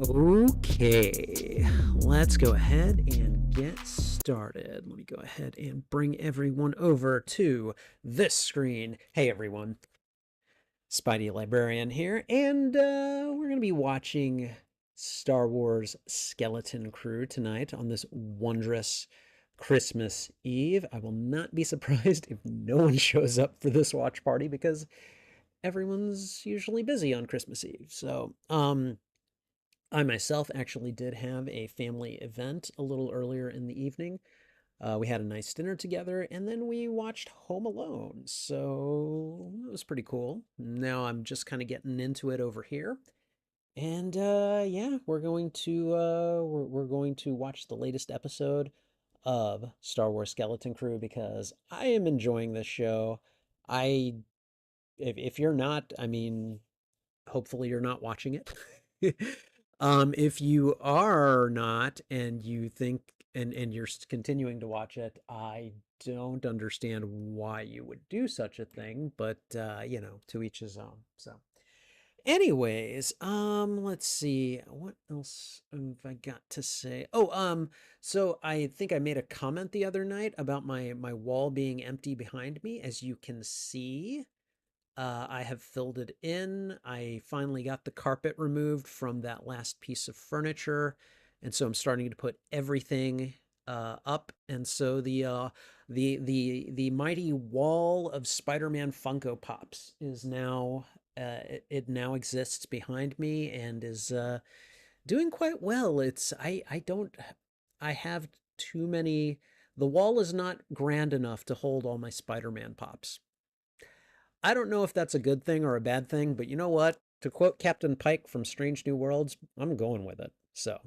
Okay, let's go ahead and get started. Let me go ahead and bring everyone over to this screen. Hey everyone, Spidey Librarian here, and we're going to be watching Star Wars Skeleton Crew tonight on this wondrous Christmas Eve. I will not be surprised if no one shows up for this watch party because everyone's usually busy on Christmas Eve. I myself actually did have a family event a little earlier in the evening. We had a nice dinner together, and then we watched Home Alone. So it was pretty cool. Now I'm just kind of getting into it over here, and yeah, we're going to watch the latest episode of Star Wars Skeleton Crew because I am enjoying this show. I if you're not, I mean, hopefully you're not watching it. If you are not and you think and you're continuing to watch it, I don't understand why you would do such a thing, but to each his own. So, anyways, let's see what else have I got to say. So I think I made a comment the other night about my wall being empty behind me. As you can see, I have filled it in. I finally got the carpet removed from that last piece of furniture, and so I'm starting to put everything up. And so the mighty wall of Spider-Man Funko Pops is now it now exists behind me and is doing quite well. I don't I have too many. The wall is not grand enough to hold all my Spider-Man pops. I don't know if that's a good thing or a bad thing, but you know what? To quote Captain Pike from Strange New Worlds, I'm going with it. So,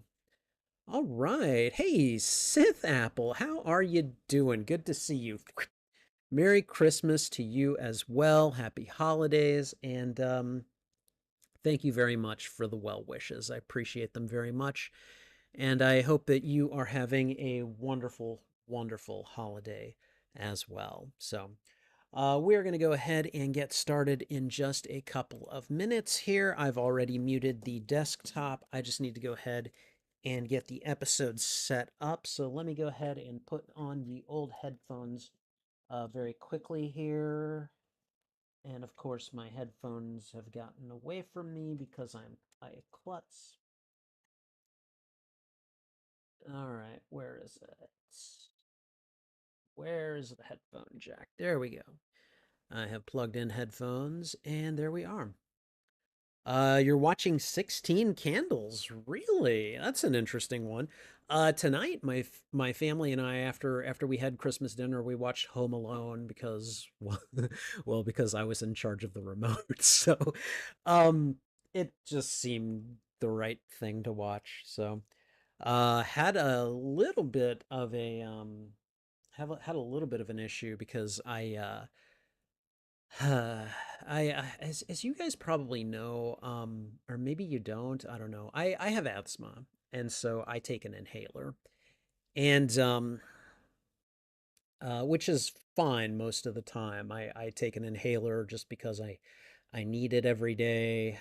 all right. Hey, Sith Apple, how are you doing? Good to see you. Merry Christmas to you as well. Happy holidays. And thank you very much for the well wishes. I appreciate them very much. And I hope that you are having a wonderful, wonderful holiday as well. So, we're going to go ahead and get started in just a couple of minutes here. I've already muted the desktop. I just need to go ahead and get the episode set up. So let me go ahead and put on the old headphones very quickly here. And of course, my headphones have gotten away from me because I klutz. All right, where is it? Where is the headphone jack? There we go. I have plugged in headphones, and there we are. You're watching 16 Candles. Really? That's an interesting one. Tonight, my family and I, after we had Christmas dinner, we watched Home Alone because, well, because I was in charge of the remote. So, um, it just seemed the right thing to watch. So, had a little bit of a had a little bit of an issue because as you guys probably know, or maybe you don't, I don't know. I have asthma, and so I take an inhaler, and which is fine most of the time. I take an inhaler just because I need it every day.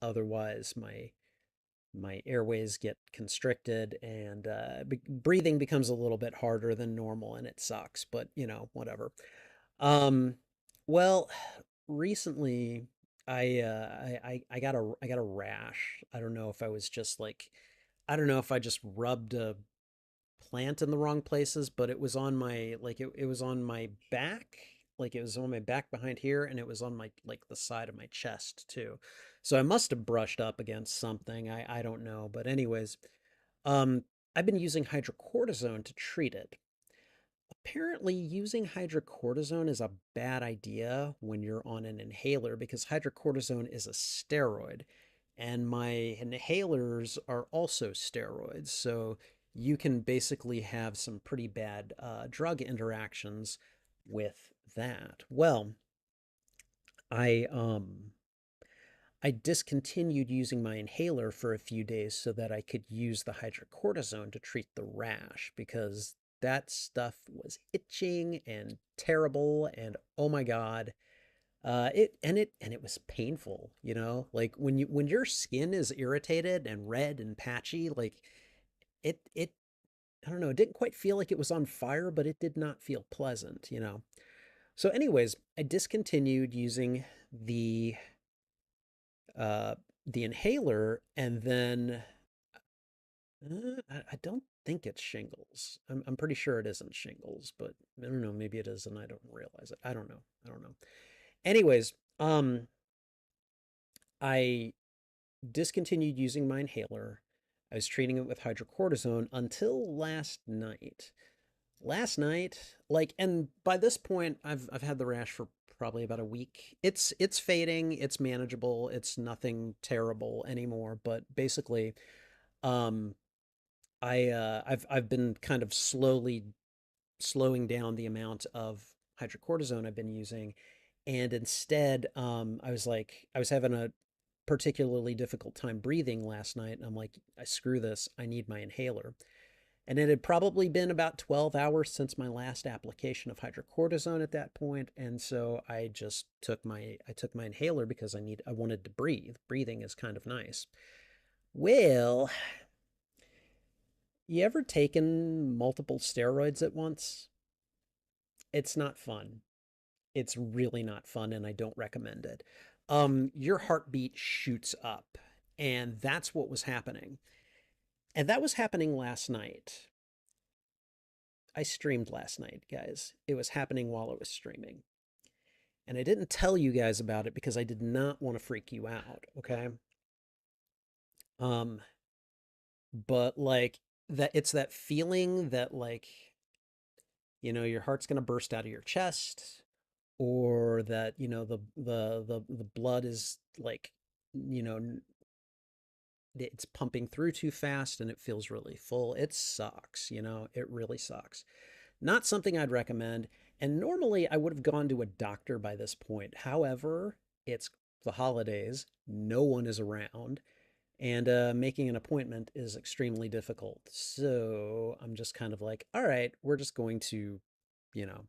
Otherwise, my airways get constricted, and breathing becomes a little bit harder than normal, and it sucks. But whatever. Um, well, recently I got a rash. I don't know if I was just like I don't know if I just rubbed a plant in the wrong places, but it was on my it was on my back. Like it was on my back behind here, and it was on my like the side of my chest too. So I must have brushed up against something. I don't know. But anyways, um I've been using hydrocortisone to treat it. Apparently, using hydrocortisone is a bad idea when you're on an inhaler because hydrocortisone is a steroid, and my inhalers are also steroids. So you can basically have some pretty bad drug interactions with that. Well, I I discontinued using my inhaler for a few days so that I could use the hydrocortisone to treat the rash because that stuff was itching and terrible. And oh my God, It was painful, you know, like when your skin is irritated and red and patchy, like it I don't know, it didn't quite feel like it was on fire, but it did not feel pleasant, you know. So, anyways, I discontinued using uh the inhaler, and then I don't think it's shingles. I'm pretty sure it isn't shingles, but I don't know, maybe it is and I don't realize it. I don't know. I don't know. Anyways, I discontinued using my inhaler. I was treating it with hydrocortisone until last night. Last night, like, and by this point, I've had the rash for probably about a week. It's fading. It's manageable. It's nothing terrible anymore. But basically, um, I've been kind of slowing down the amount of hydrocortisone I've been using, and instead, I was having a particularly difficult time breathing last night, and I'm like, I screw this. I need my inhaler. And it had probably been about 12 hours since my last application of hydrocortisone at that point, and so I just took my inhaler because I wanted to breathe. Breathing is kind of nice. Well, you ever taken multiple steroids at once? It's not fun. It's really not fun, and I don't recommend it. Your heartbeat shoots up, and that's what was happening. And that was happening last night. I streamed last night, guys. It was happening while I was streaming. And I didn't tell you guys about it because I did not want to freak you out, okay? Um, but like that it's that feeling that like, you know, your heart's going to burst out of your chest, or that, you know, the blood is like, you know, it's pumping through too fast and it feels really full. It sucks, you know, it really sucks. Not something I'd recommend. And normally I would have gone to a doctor by this point. However, it's the holidays, no one is around, and making an appointment is extremely difficult. So I'm just kind of like, all right, we're just going to, you know,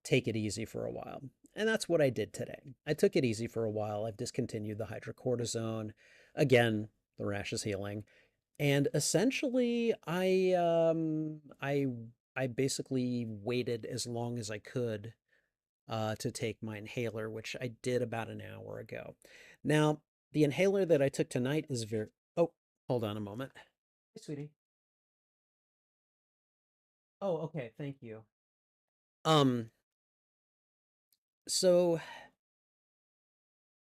take it easy for a while. And that's what I did today. I took it easy for a while. I've discontinued the hydrocortisone. Again, the rash is healing. And essentially, I basically waited as long as I could to take my inhaler, which I did about an hour ago. Now, the inhaler that I took tonight is very. Oh, hold on a moment. Hey, sweetie. Oh, okay. Thank you. Um, so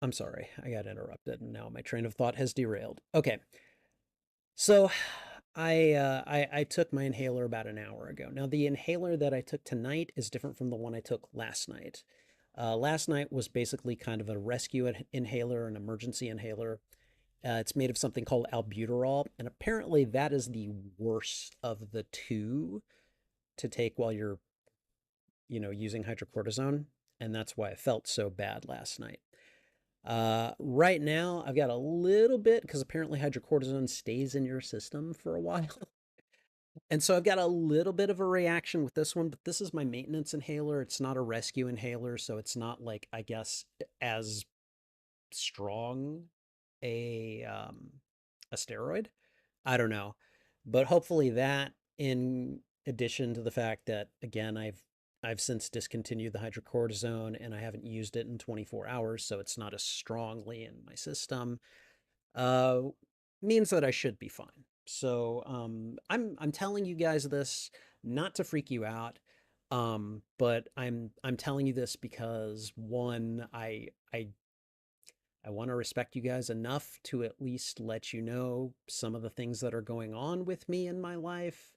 I'm sorry, I got interrupted, and now my train of thought has derailed. Okay, so I took my inhaler about an hour ago. Now the inhaler that I took tonight is different from the one I took last night. Last night was basically kind of a rescue inhaler, an emergency inhaler. It's made of something called albuterol, and apparently that is the worst of the two to take while you're, you know, using hydrocortisone, and that's why I felt so bad last night. Right now, I've got a little bit because apparently hydrocortisone stays in your system for a while. And so I've got a little bit of a reaction with this one, but this is my maintenance inhaler. It's not a rescue inhaler, so it's not like, I guess, as strong a steroid. I don't know. But hopefully that, in addition to the fact that again I've since discontinued the hydrocortisone and I haven't used it in 24 hours, so it's not as strongly in my system, uh, means that I should be fine. So I'm telling you guys this not to freak you out, but I'm telling you this because one, I want to respect you guys enough to at least let you know some of the things that are going on with me in my life,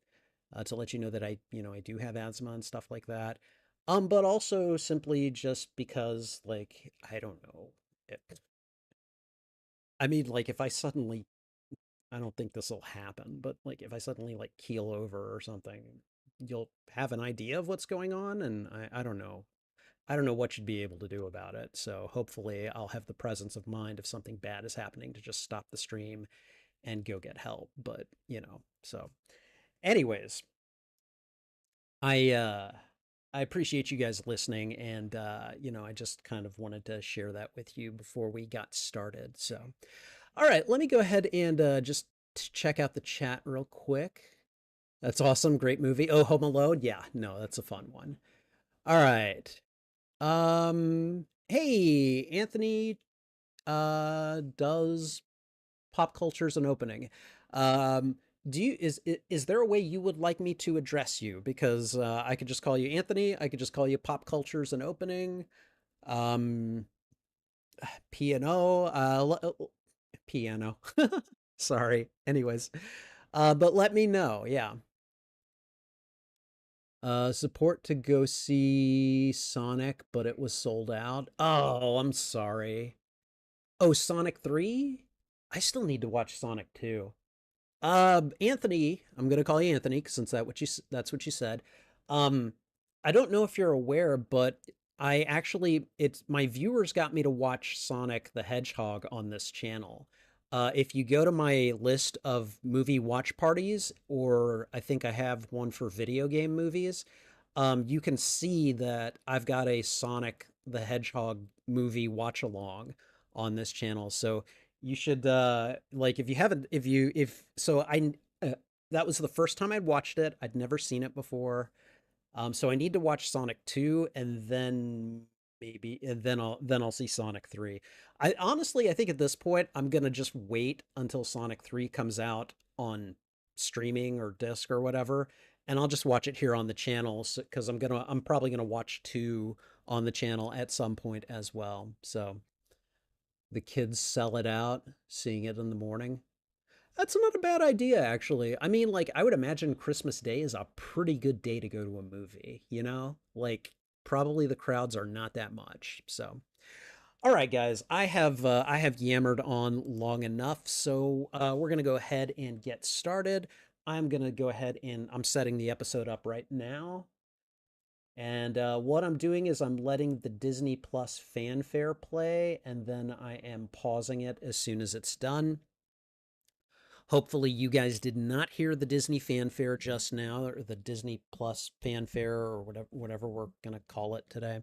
to let you know that I do have asthma and stuff like that. But also simply just because, like, I don't know. It, I mean, like, if I suddenly, I don't think this will happen, but like, if I suddenly like keel over or something, you'll have an idea of what's going on, and I don't know. I don't know what you'd be able to do about it. So hopefully I'll have the presence of mind if something bad is happening to just stop the stream and go get help. But, you know, so anyways, I I appreciate you guys listening, and I just kind of wanted to share that with you before we got started. So, all right, let me go ahead and just check out the chat real quick. That's awesome, great movie. Oh, Home Alone, yeah, no, that's a fun one. All right, hey, Anthony, does pop culture's an opening. Um, do you is there a way you would like me to address you? Because I could just call you Anthony. I could just call you pop culture's an opening. Um, piano. Piano. Sorry. Anyways, but let me know. Yeah. Support to go see Sonic, but it was sold out. Oh, I'm sorry. Oh, Sonic 3? I still need to watch Sonic 2. Anthony, I'm gonna call you Anthony since that's what you said. Um, I don't know if you're aware, but I actually it's my viewers got me to watch Sonic the Hedgehog on this channel. If you go to my list of movie watch parties, or I think I have one for video game movies, you can see that I've got a Sonic the Hedgehog movie watch along on this channel. So you should like if you haven't if you if so I that was the first time I'd watched it. I'd never seen it before. So I need to watch Sonic 2 and then maybe and then I'll see Sonic 3. I honestly I think at this point I'm going to just wait until Sonic 3 comes out on streaming or disc or whatever, and I'll just watch it here on the channel cuz I'm probably going to watch 2 on the channel at some point as well. So the kids sell it out, seeing it in the morning. That's not a bad idea, actually. I mean, like, I would imagine Christmas Day is a pretty good day to go to a movie, you know? Like, probably the crowds are not that much. So, all right, guys, I have yammered on long enough, so we're gonna go ahead and get started. I'm gonna go ahead and I'm setting the episode up right now. And what I'm doing is I'm letting the Disney Plus fanfare play, and then I am pausing it as soon as it's done. Hopefully, you guys did not hear the Disney fanfare just now, or the Disney Plus fanfare, or whatever we're gonna call it today.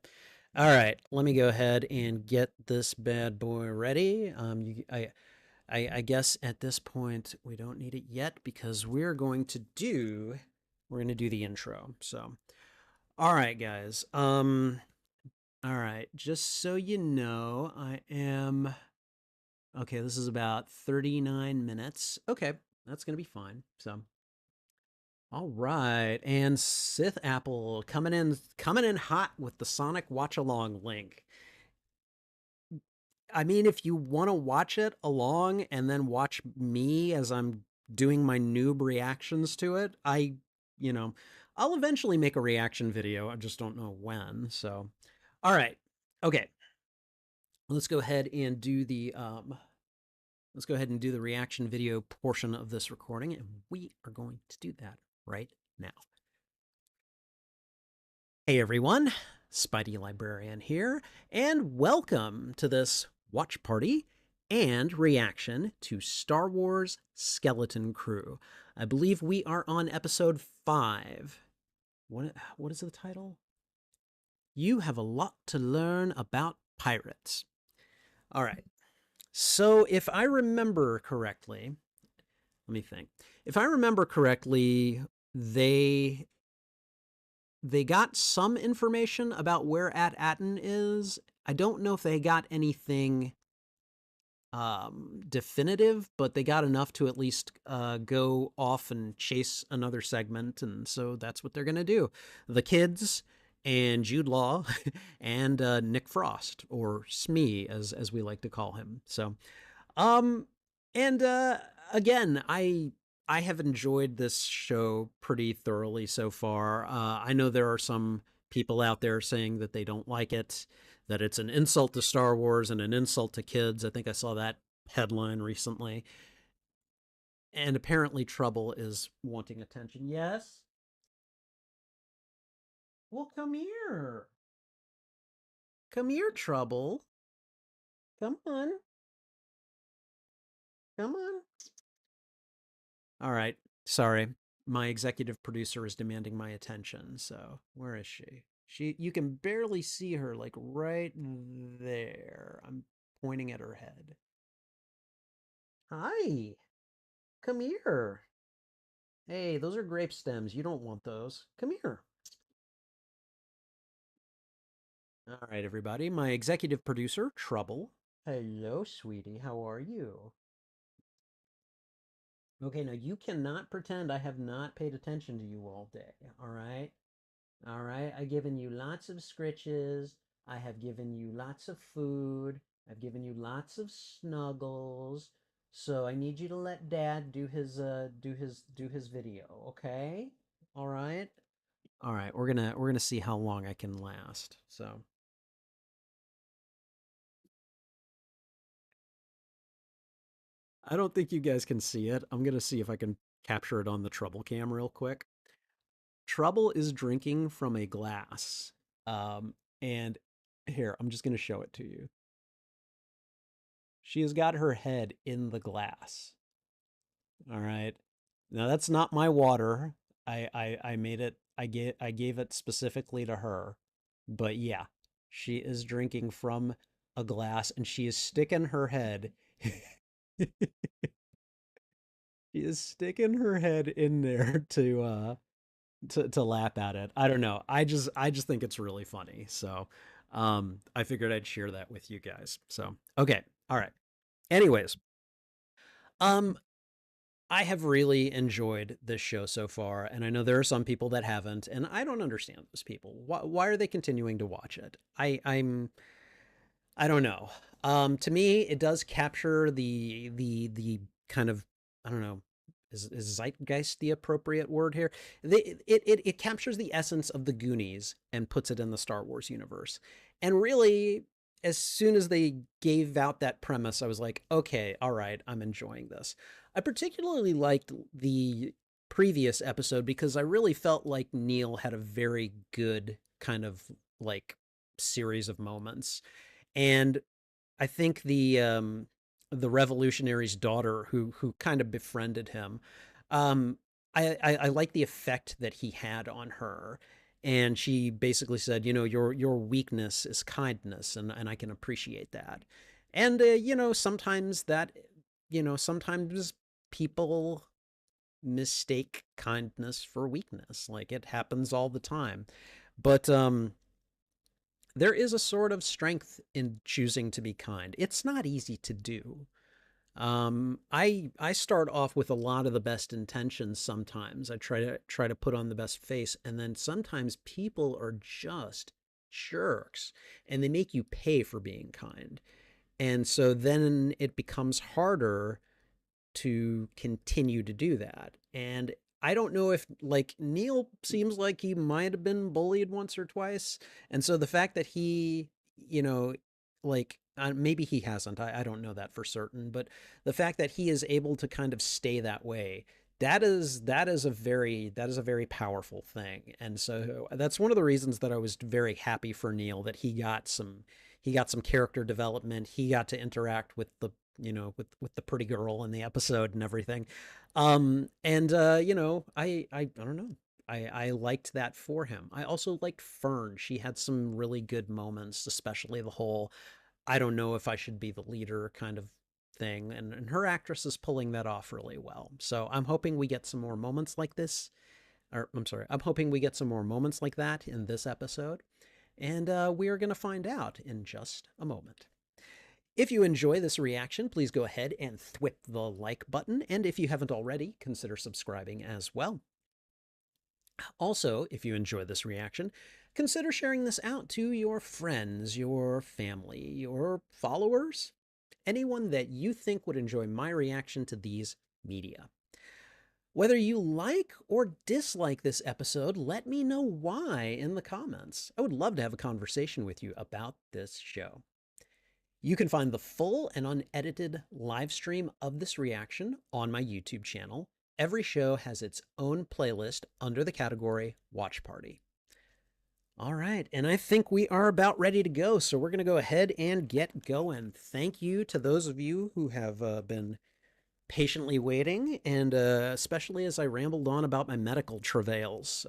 All right, let me go ahead and get this bad boy ready. I guess at this point we don't need it yet because we're gonna do the intro. So, all right, guys. All right, just so you know, I am okay. This is about 39 minutes. Okay, that's gonna be fine. So, all right, and Sith Apple coming in hot with the Sonic Watch Along link. I mean, if you want to watch it along and then watch me as I'm doing my noob reactions to it, you know, I'll eventually make a reaction video. I just don't know when. So, all right, okay. Let's go ahead and do the reaction video portion of this recording, and we are going to do that right now. Hey everyone, Spidey Librarian here, and welcome to this watch party and reaction to Star Wars Skeleton Crew. I believe we are on episode 5. What is the title? You have a lot to learn about pirates. All right. So if I remember correctly, let me think. If I remember correctly, they got some information about where At-Aten is. I don't know if they got anything definitive, but they got enough to at least go off and chase another segment, and so that's what they're gonna do. The kids and Jude Law and Nick Frost, or Smee as we like to call him. So um, and again, I have enjoyed this show pretty thoroughly so far. I know there are some people out there saying that they don't like it, that it's an insult to Star Wars and an insult to kids. I think I saw that headline recently. And apparently, Trouble is wanting attention. Yes? Well, come here. Come here, Trouble. Come on. Come on. All right. Sorry. My executive producer is demanding my attention. So, where is she? You can barely see her, like right there. I'm pointing at her head. Hi, come here. Hey, those are grape stems. You don't want those. Come here. All right, everybody. My executive producer, Trouble. Hello, sweetie. How are you? Okay, now you cannot pretend I have not paid attention to you all day. All right? All right, I've given you lots of scritches. I have given you lots of food. I've given you lots of snuggles. So I need you to let Dad do his video, okay? All right? All right, we're gonna see how long I can last. So I don't think you guys can see it. I'm gonna see if I can capture it on the Trouble cam real quick. Trouble is drinking from a glass. And here, I'm just gonna show it to you. She has got her head in the glass. All right. Now that's not my water. I made it. I gave it specifically to her. But yeah, she is drinking from a glass and she is sticking her head. She is sticking her head in there to lap at it. I don't know. I just think it's really funny. So I figured I'd share that with you guys. So okay. All right. Anyways, um I have really enjoyed this show so far, and I know there are some people that haven't, and I don't understand those people. Why are they continuing to watch it? I don't know. To me, it does capture the kind of, I don't know, is zeitgeist the appropriate word here? It captures the essence of the Goonies and puts it in the Star Wars universe. And really, as soon as they gave out that premise, I was like, okay, all right, I'm enjoying this. I particularly liked the previous episode because I really felt like Neel had a very good kind of like series of moments. And I think the revolutionary's daughter who kind of befriended him, um, I like the effect that he had on her. And she basically said, you know, your weakness is kindness, and I can appreciate that. And you know, sometimes people mistake kindness for weakness. Like it happens all the time. But there is a sort of strength in choosing to be kind. It's not easy to do. I start off with a lot of the best intentions. Sometimes I try to put on the best face, and then sometimes people are just jerks, and they make you pay for being kind. And so then it becomes harder to continue to do that. And I don't know if, like, Neel seems like he might have been bullied once or twice. And so the fact that he, you know, like, maybe he hasn't, I don't know that for certain, but the fact that he is able to kind of stay that way, that is a very powerful thing. And so that's one of the reasons that I was very happy for Neel, that he got some character development. He got to interact with the pretty girl in the episode and everything. And I don't know. I liked that for him. I also liked Fern. She had some really good moments, especially the whole I don't know if I should be the leader kind of thing. And her actress is pulling that off really well. So I'm hoping we get some more moments like this. Or I'm sorry, I'm hoping we get some more moments like that in this episode. And we are going to find out in just a moment. If you enjoy this reaction, please go ahead and thwip the like button. And if you haven't already, consider subscribing as well. Also, if you enjoy this reaction, consider sharing this out to your friends, your family, your followers, anyone that you think would enjoy my reaction to these media. Whether you like or dislike this episode, let me know why in the comments. I would love to have a conversation with you about this show. You can find the full and unedited live stream of this reaction on my YouTube channel. Every show has its own playlist under the category Watch Party. All right, and I think we are about ready to go, so we're going to go ahead and get going. Thank you to those of you who have been patiently waiting, and especially as I rambled on about my medical travails.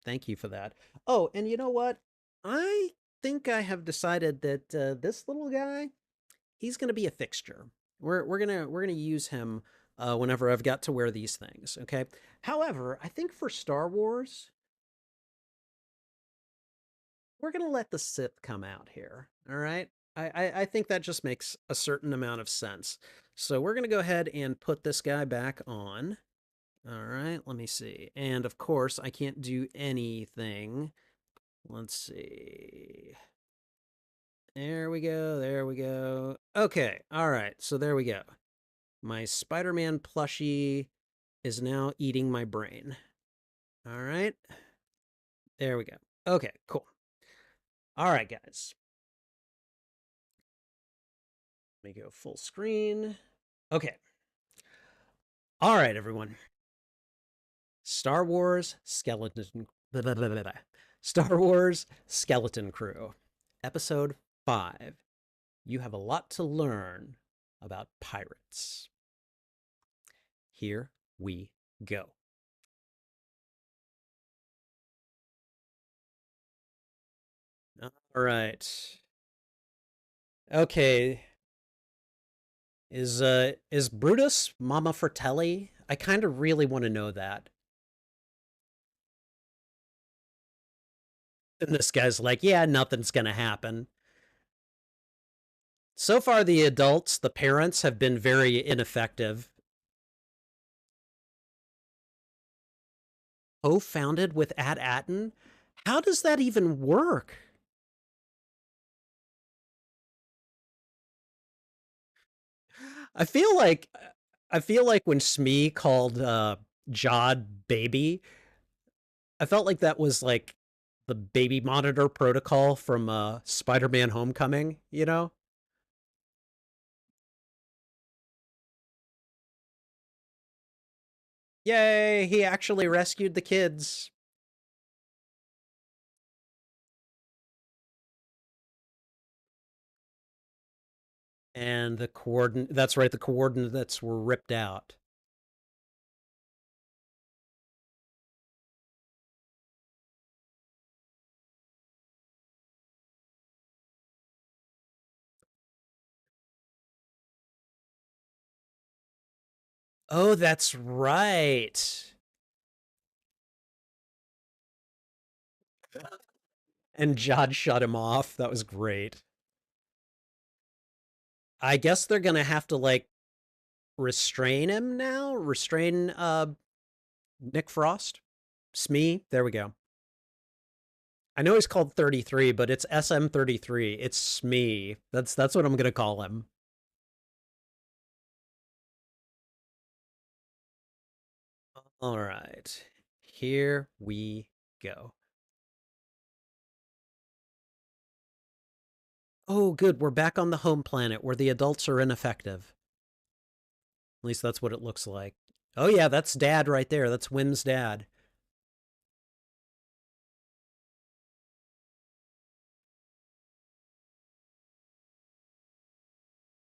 Thank you for that. Oh, and you know what? I think I have decided that this little guy, he's going to be a fixture. We're gonna use him whenever I've got to wear these things. Okay. However, I think for Star Wars, we're gonna let the Sith come out here. All right. I think that just makes a certain amount of sense. So we're gonna go ahead and put this guy back on. All right. Let me see. And of course, I can't do anything. Let's see. There we go. There we go. Okay. All right. So there we go. My Spider Man plushie is now eating my brain. All right. There we go. Okay. Cool. All right, guys. Let me go full screen. Okay. All right, everyone. Star Wars Skeleton. Blah, blah, blah, blah. Star Wars Skeleton Crew. Episode 5. You have a lot to learn about pirates. Here we go. All right. Okay. Is Brutus Mama Fratelli? I kind of really want to know that. And this guy's like, yeah, nothing's gonna happen. So far, the adults, the parents, have been very ineffective. Co-founded with At-Atten? How does that even work? I feel like I feel like when Smee called Jod baby, I felt like that was like the baby monitor protocol from Spider-Man Homecoming, you know? Yay, he actually rescued the kids. And the coordinate that's right, the coordinates were ripped out. Oh, that's right. And Jod shut him off. That was great. I guess they're gonna have to like restrain him now. Restrain Nick Frost. Smee. There we go. I know he's called 33, but it's SM33. It's Smee. That's what I'm gonna call him. All right. Here we go. Oh, good. We're back on the home planet where the adults are ineffective. At least that's what it looks like. Oh, yeah, that's Dad right there. That's Wim's dad.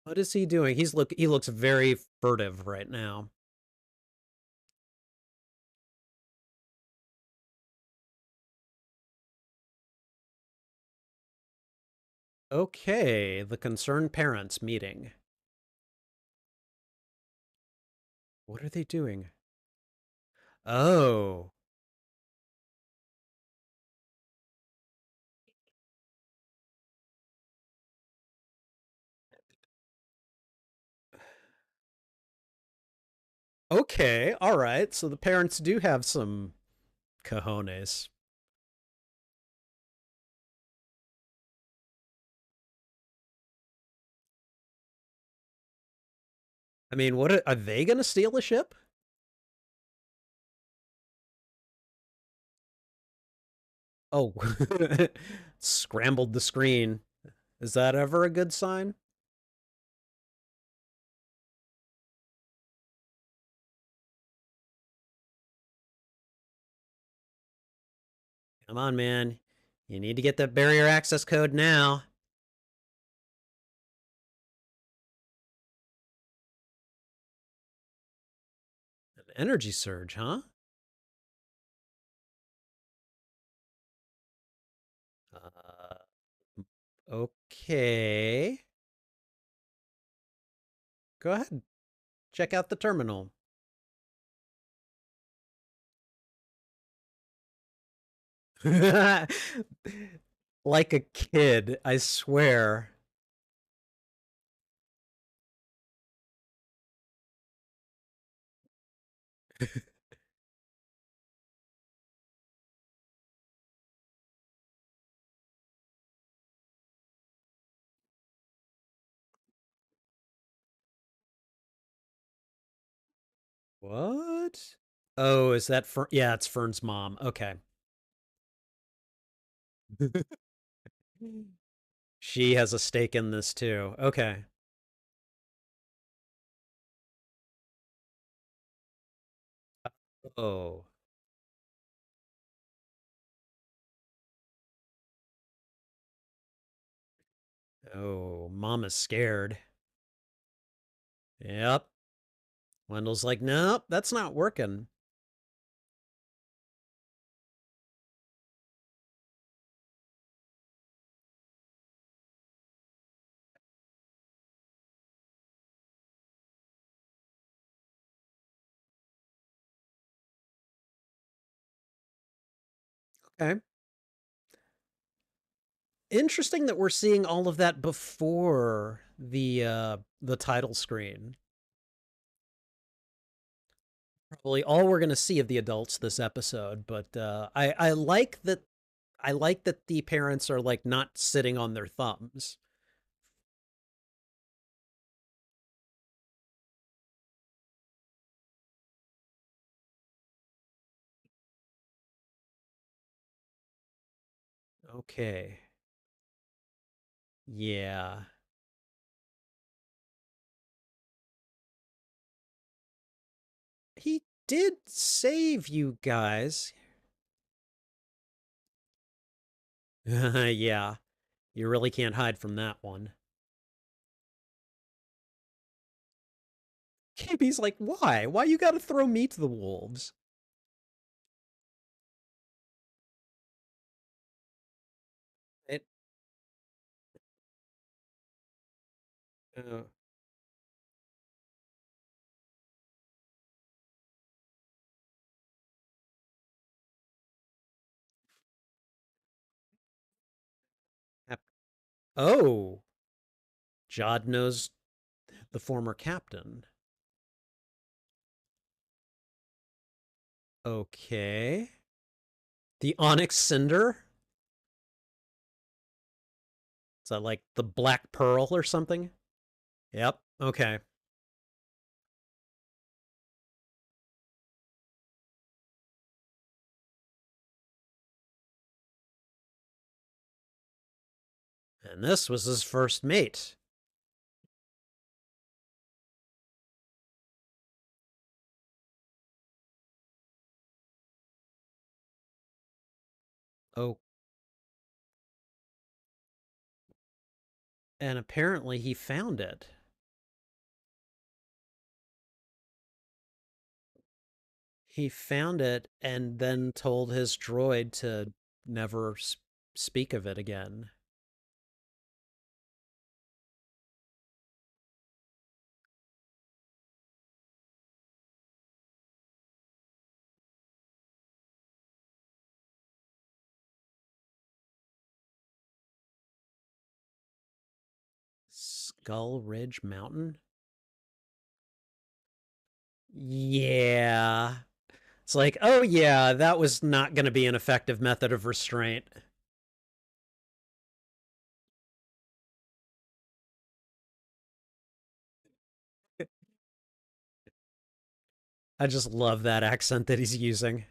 What is he doing? He looks very furtive right now. Okay, the concerned parents meeting. What are they doing? Oh, okay, all right. So the parents do have some cojones. I mean, what are they going to steal a ship? Oh, scrambled the screen. Is that ever a good sign? Come on, man. You need to get that barrier access code now. An energy surge, huh? Uh, okay. Go ahead. Check out the terminal. Like a kid, I swear. What? Oh, is that Fern? Yeah, it's Fern's mom. Okay. She has a stake in this too. Okay. Oh. Oh, mom is scared. Yep. Wendell's like, nope, that's not working. Okay. Interesting that we're seeing all of that before the title screen. Probably all we're going to see of the adults this episode, but I like that I like that the parents are like not sitting on their thumbs. Okay. Yeah. He did save you guys. Yeah. You really can't hide from that one. KB's like, why? Why you gotta throw me to the wolves? It, uh, oh, Jod knows the former captain. Okay. The Onyx Cinder? Is that like the Black Pearl or something? Yep. Okay. And this was his first mate. Oh, and apparently he found it. He found it and then told his droid to never speak of it again. Skull Ridge Mountain? Yeah. It's like, oh yeah, that was not going to be an effective method of restraint. I just love that accent that he's using.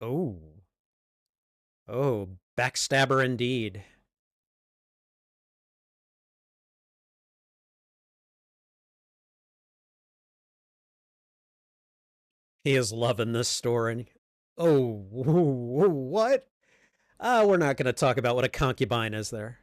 Oh. Oh, backstabber indeed. He is loving this story. Oh, what? We're not going to talk about what a concubine is there.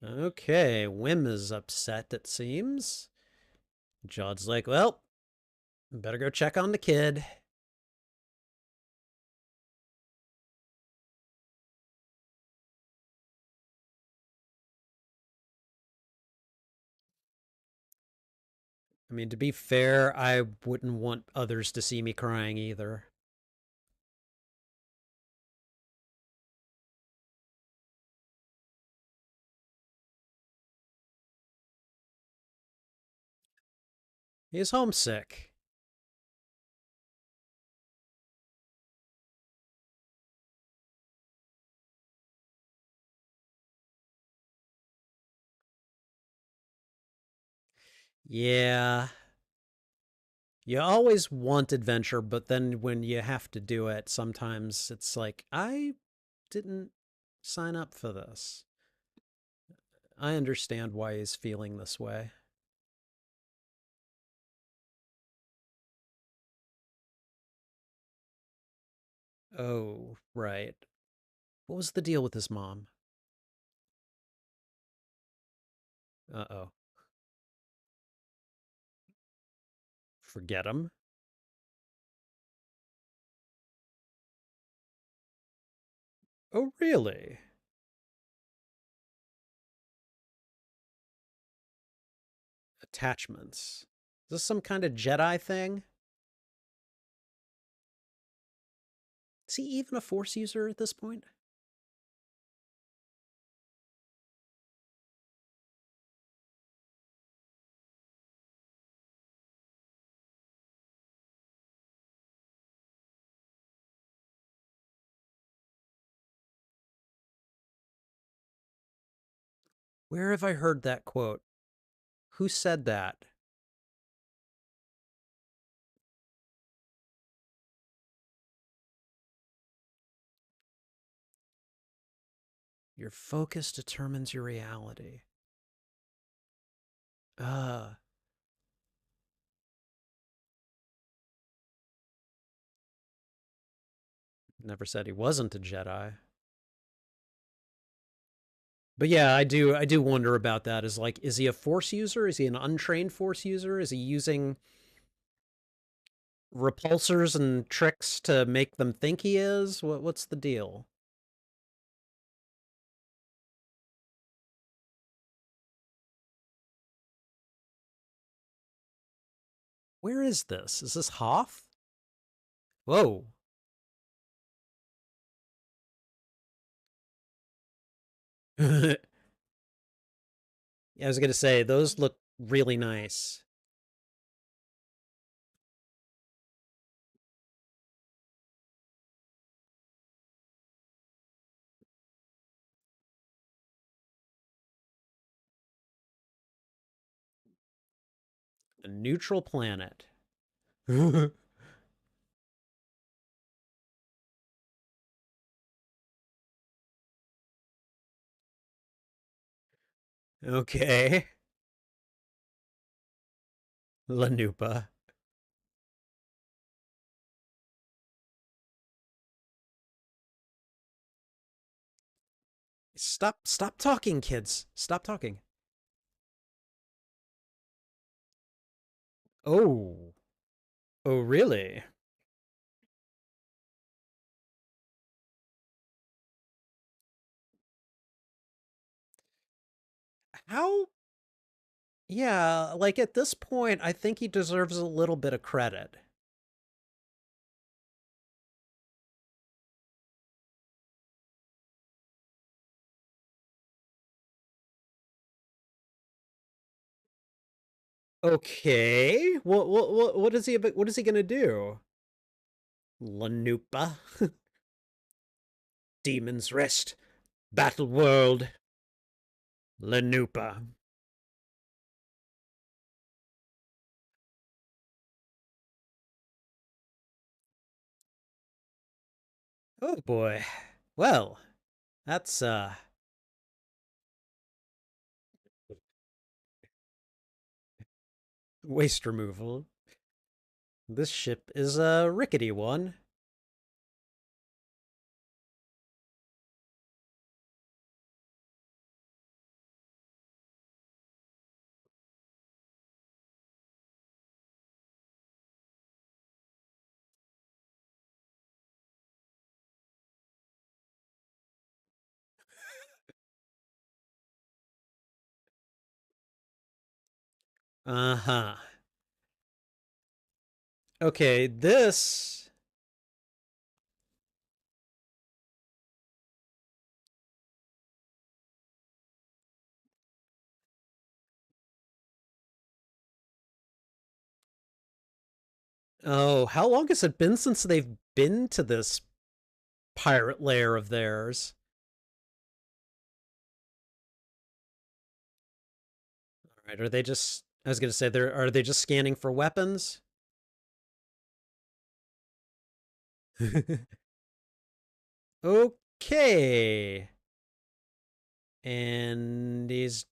Okay, Wim is upset, it seems. Jod's like, well, better go check on the kid. I mean, to be fair, I wouldn't want others to see me crying either. He's homesick. Yeah, you always want adventure, but then when you have to do it, sometimes it's like, I didn't sign up for this. I understand why he's feeling this way. Oh, right. What was the deal with his mom? Uh oh. Forget him? Oh, really? Attachments. Is this some kind of Jedi thing? Is he even a Force user at this point? Where have I heard that quote? Who said that? Your focus determines your reality. Ah, never said he wasn't a Jedi. But yeah, I do wonder about that. Is he a Force user? Is he an untrained Force user? Is he using repulsors and tricks to make them think he is? What's the deal? Where is this? Is this Hoth? Whoa. Yeah, I was gonna say those look really nice. A neutral planet. Okay. Lanupa. Stop talking, kids. Stop talking. Oh. Oh, really? How? Yeah, like at this point, I think he deserves a little bit of credit. Okay. What is he gonna do? Lanupa. Demon's Rest. Battle World. Lanupa. Oh boy. Well, that's waste removal. This ship is a rickety one. Uh-huh. Okay, this. Oh, how long has it been since they've been to this pirate lair of theirs? All right, are they just? I was gonna say, are they just scanning for weapons? Okay, and he's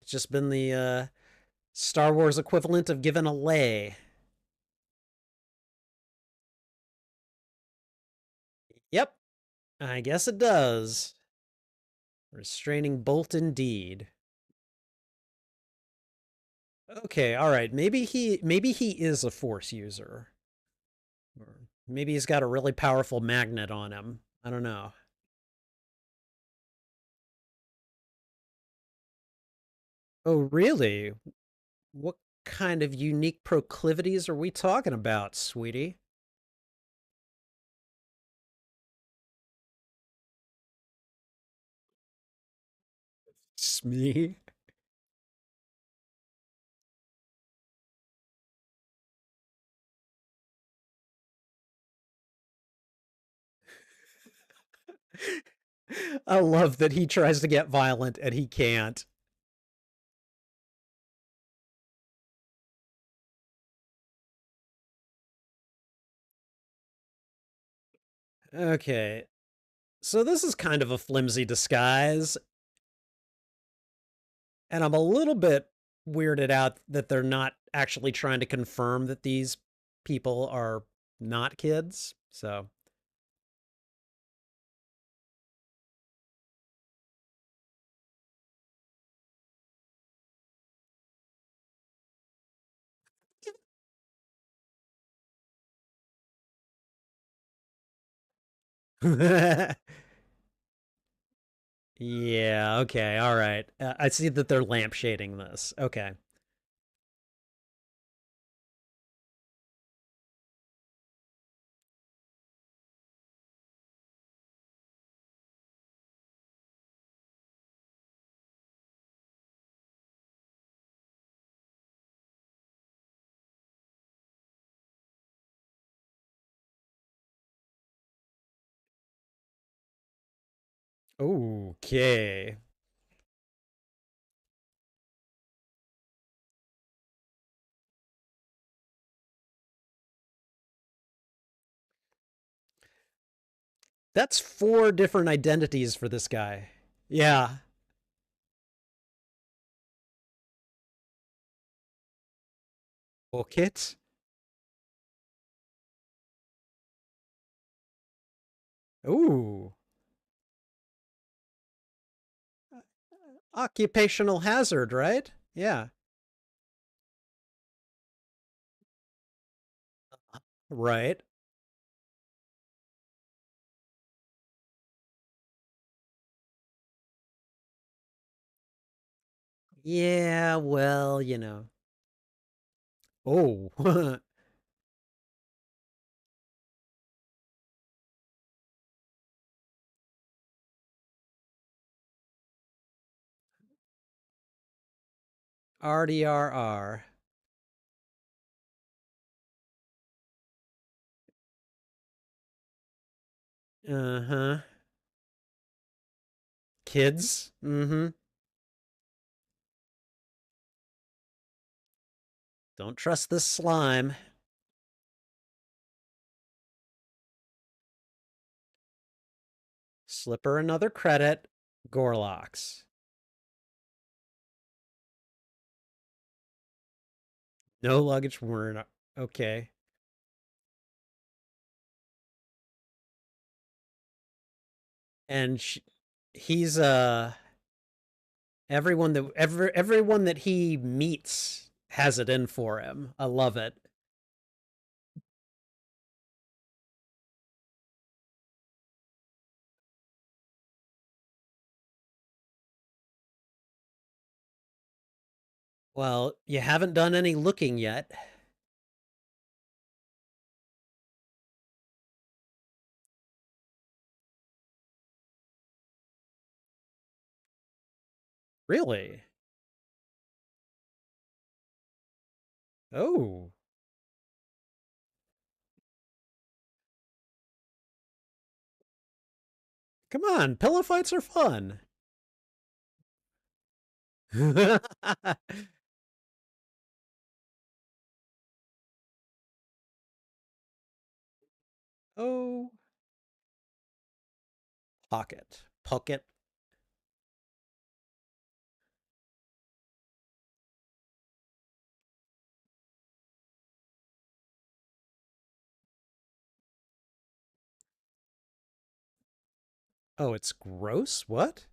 just been the Star Wars equivalent of given a lay. Yep, I guess it does. Restraining bolt indeed. Okay, all right. Maybe he is a force user. Or maybe he's got a really powerful magnet on him. I don't know. Oh, really? What kind of unique proclivities are we talking about, sweetie? Smee? I love that he tries to get violent and he can't. Okay, so this is kind of a flimsy disguise, and I'm a little bit weirded out that they're not actually trying to confirm that these people are not kids. So, yeah, okay, all right. I see that they're lampshading this. Okay. Okay. That's four different identities for this guy. Yeah. Kit. Ooh. Occupational hazard, right? Yeah. Right. Yeah, well, you know. Oh. RDRR. Uh-huh. Kids. Mm-hmm. Don't trust this slime. Slipper another credit. Gorlocks. No luggage worn. Okay. And he's everyone that he meets has it in for him. I love it. Well, you haven't done any looking yet. Really? Oh. Come on, pillow fights are fun. Oh, pocket. Pocket. Oh, it's gross? What?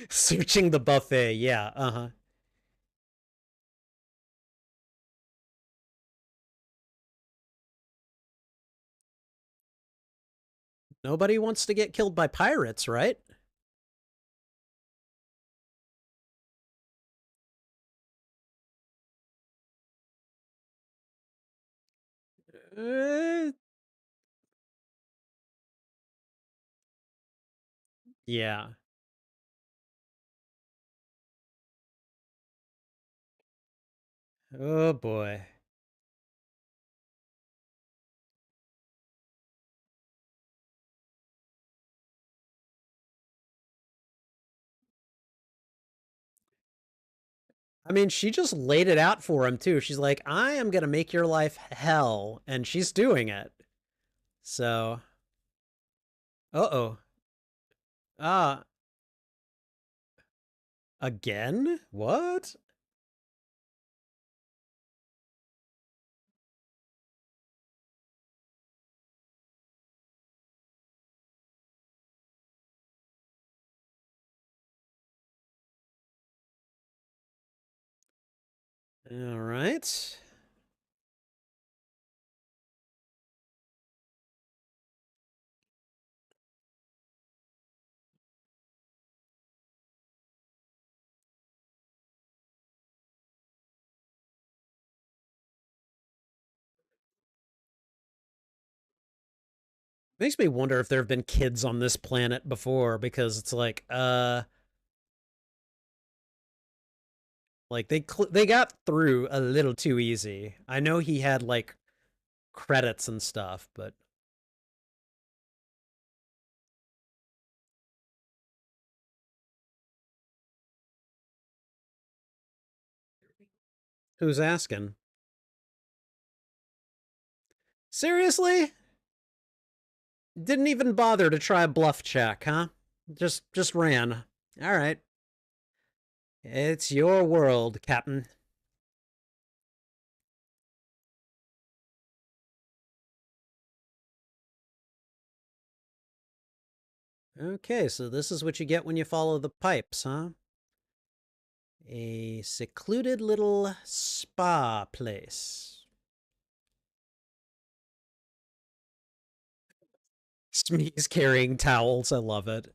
Searching the buffet. Yeah, uh-huh. Nobody wants to get killed by pirates, right? Uh, yeah. Oh boy. I mean, she just laid it out for him too. She's like, "I am going to make your life hell," and she's doing it. So, uh-oh. Ah, again? What? All right. Makes me wonder if there have been kids on this planet before because it's like they got through a little too easy. I know he had like credits and stuff, but who's asking? Seriously? Didn't even bother to try a bluff check, huh? Just ran. All right. It's your world, Captain. Okay, so this is what you get when you follow the pipes, huh? A secluded little spa place. Smee's carrying towels. I love it.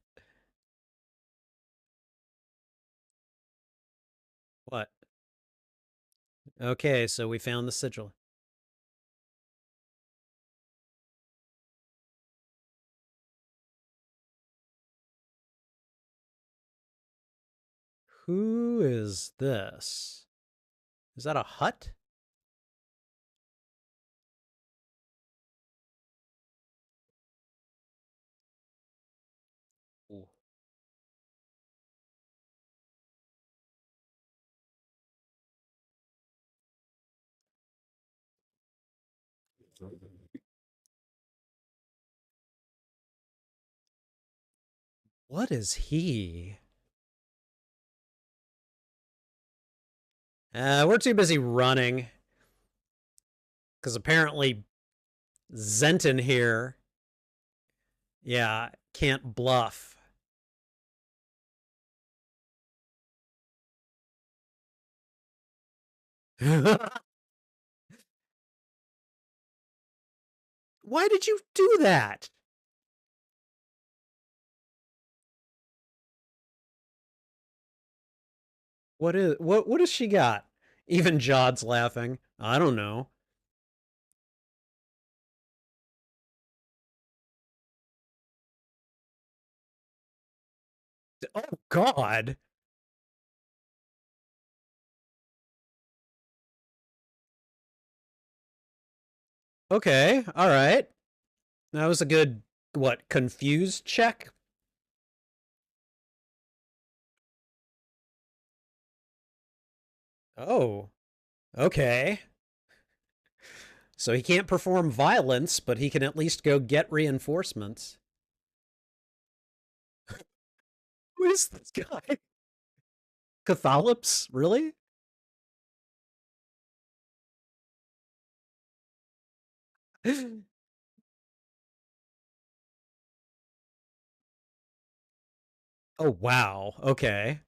What? Okay, so we found the sigil. Who is this? Is that a hut? Ooh. What is he? We're too busy running because apparently Zenton here, yeah, can't bluff. Why did you do that? What has she got? Even Jod's laughing. I don't know. Oh God. Okay. All right. That was a good what, confused check? Oh. Okay. So he can't perform violence, but he can at least go get reinforcements. Who is this guy? Catholips? Really? Oh wow. Okay.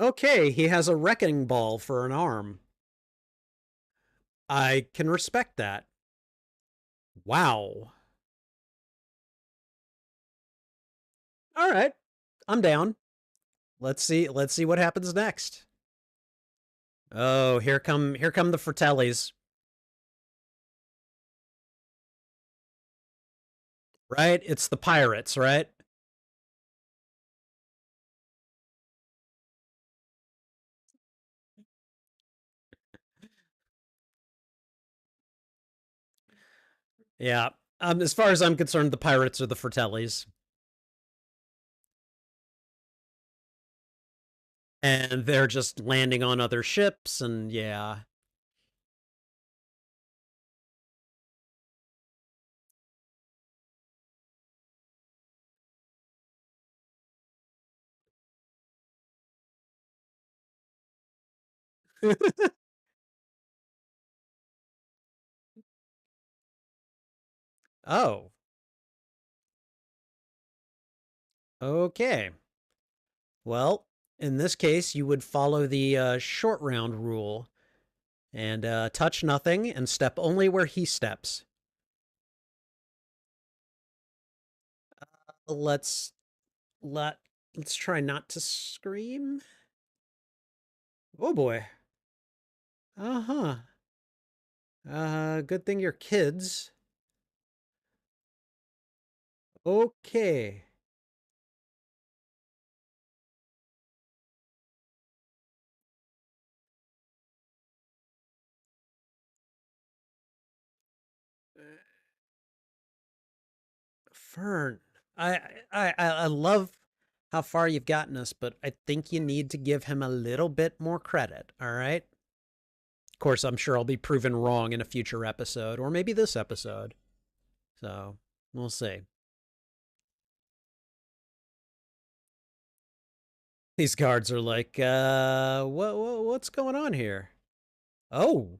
Okay, he has a wrecking ball for an arm. I can respect that. Wow. All right. I'm down. Let's see what happens next. Oh, here come the Fratellis. Right? It's the pirates, right? Yeah. As far as I'm concerned, the pirates are the Fratellis. And they're just landing on other ships and yeah. Oh, okay. Well, in this case, you would follow the short round rule and touch nothing and step only where he steps. Let's let let's try not to scream. Oh boy. Uh-huh. Good thing you're kids. Okay. Fern, I, I love how far you've gotten us, but I think you need to give him a little bit more credit. All right. Of course, I'm sure I'll be proven wrong in a future episode, or maybe this episode. So we'll see. These guards are like, what's going on here? Oh,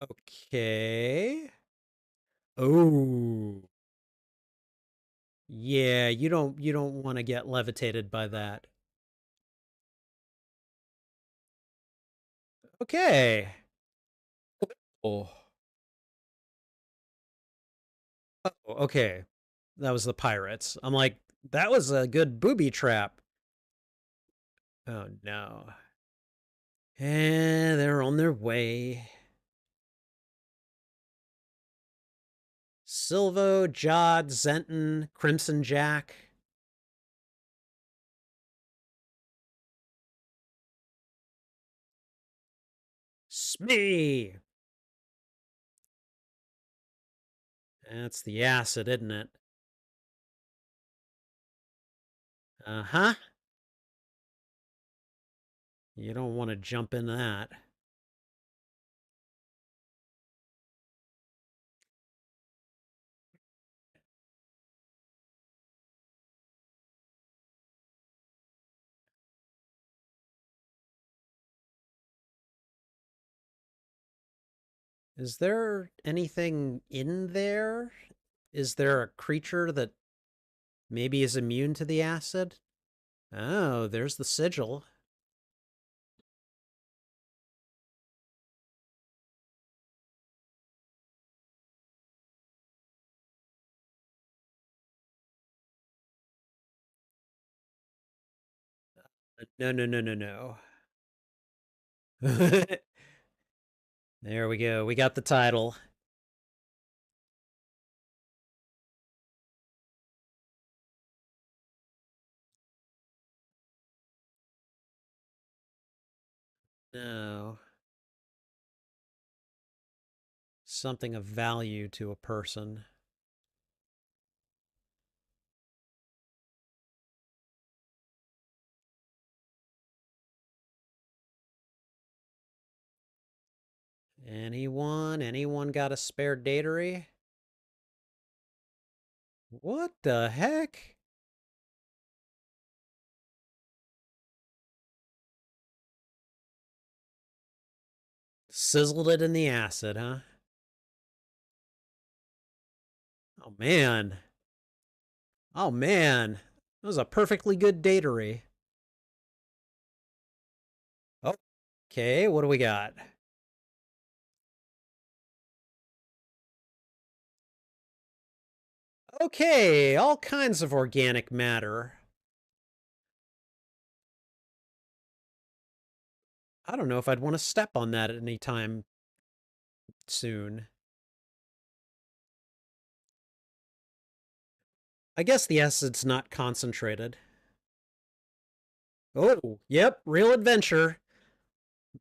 okay. Oh, yeah. You don't want to get levitated by that. Okay. Oh. Oh, okay. That was the pirates. I'm like, that was a good booby trap. Oh no. And they're on their way. Silvo, Jod, Zenton, Crimson Jack. Smee! That's the acid, isn't it? Uh huh. You don't want to jump into that. Is there anything in there? Is there a creature that maybe is immune to the acid? Oh, there's the sigil. No, no, no, no, no. There we go. We got the title. No. Something of value to a person. Anyone? Anyone got a spare datary? What the heck? Sizzled it in the acid, huh? Oh, man. Oh, man. That was a perfectly good datary. Oh, okay. What do we got? Okay, all kinds of organic matter. I don't know if I'd want to step on that at any time soon. I guess the acid's not concentrated. Oh, yep, real adventure.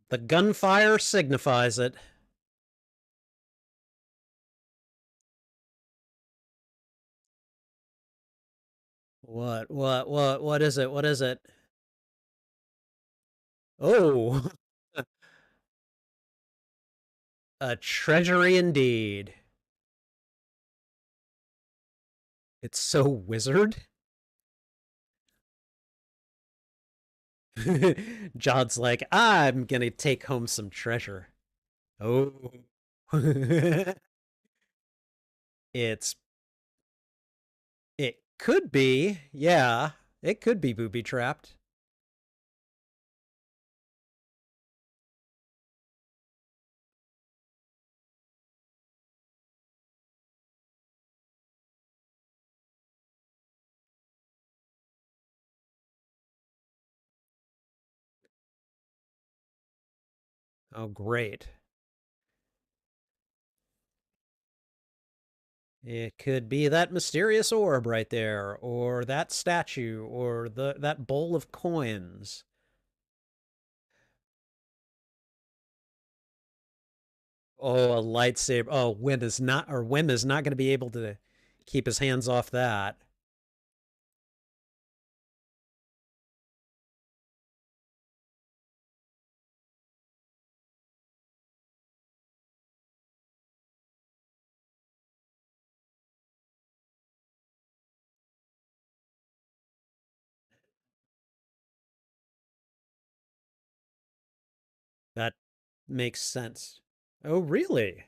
The gunfire signifies it. What is it? What is it? Oh, a treasury indeed. It's so wizard. Jod's like, I'm gonna take home some treasure. Oh. it's it could be, yeah. It could be booby trapped. Oh, great. It could be that mysterious orb right there, or that statue, or that bowl of coins. Oh, a lightsaber. Oh, Wim is not going to be able to keep his hands off that. That makes sense. Oh, really?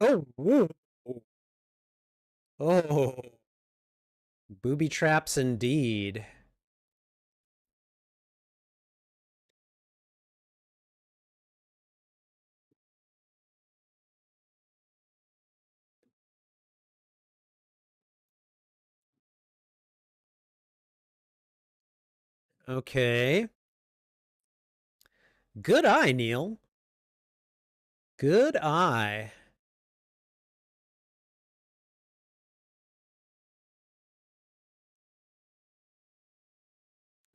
Oh, whoa. Oh, booby traps indeed. Okay. Good eye, Neel. Good eye.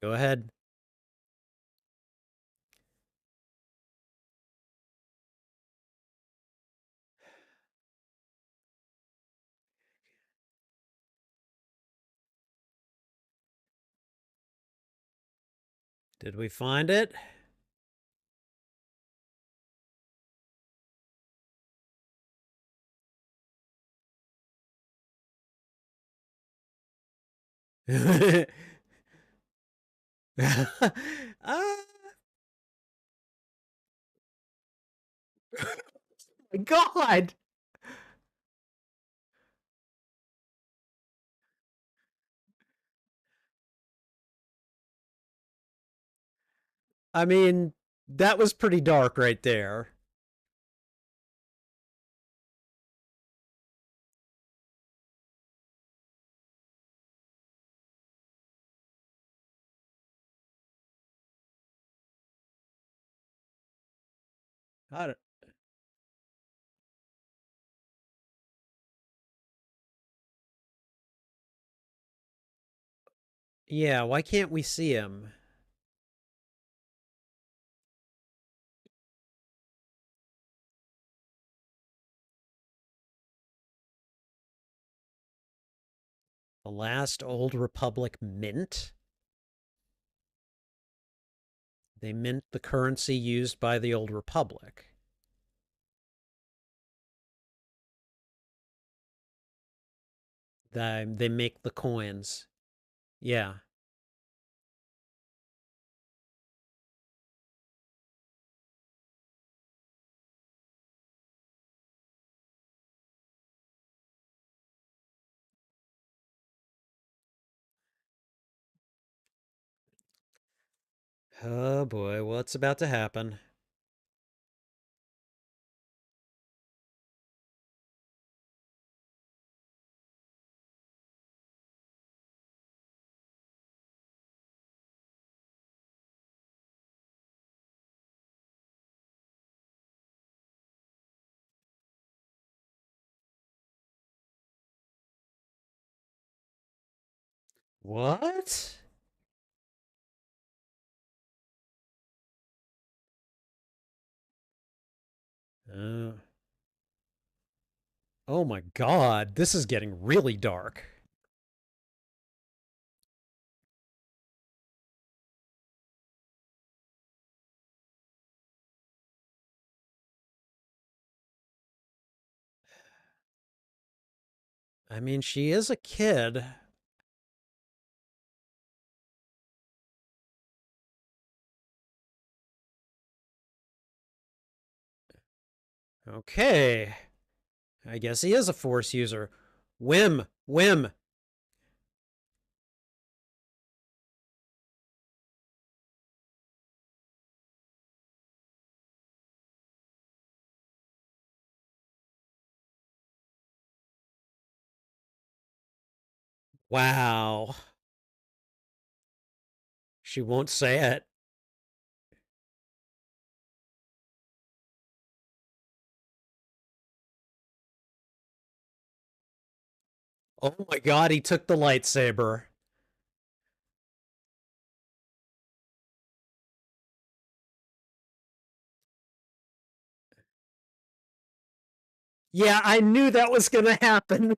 Go ahead. Did we find it? uh, My God. I mean, that was pretty dark right there. I don't, yeah, why can't we see him? The last Old Republic mint? They mint the currency used by the Old Republic. They make the coins. Yeah. Oh boy, what's about to happen? What? Uh, oh my God, this is getting really dark. I mean, she is a kid. Okay. I guess he is a force user. Whim, whim. Wow. She won't say it. Oh my God, he took the lightsaber. Yeah, I knew that was going to happen.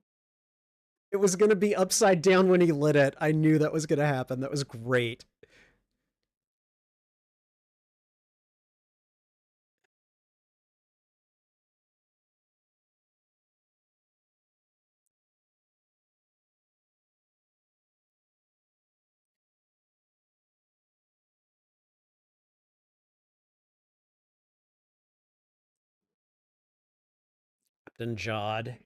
It was going to be upside down when he lit it. I knew that was going to happen. That was great. Captain Jod.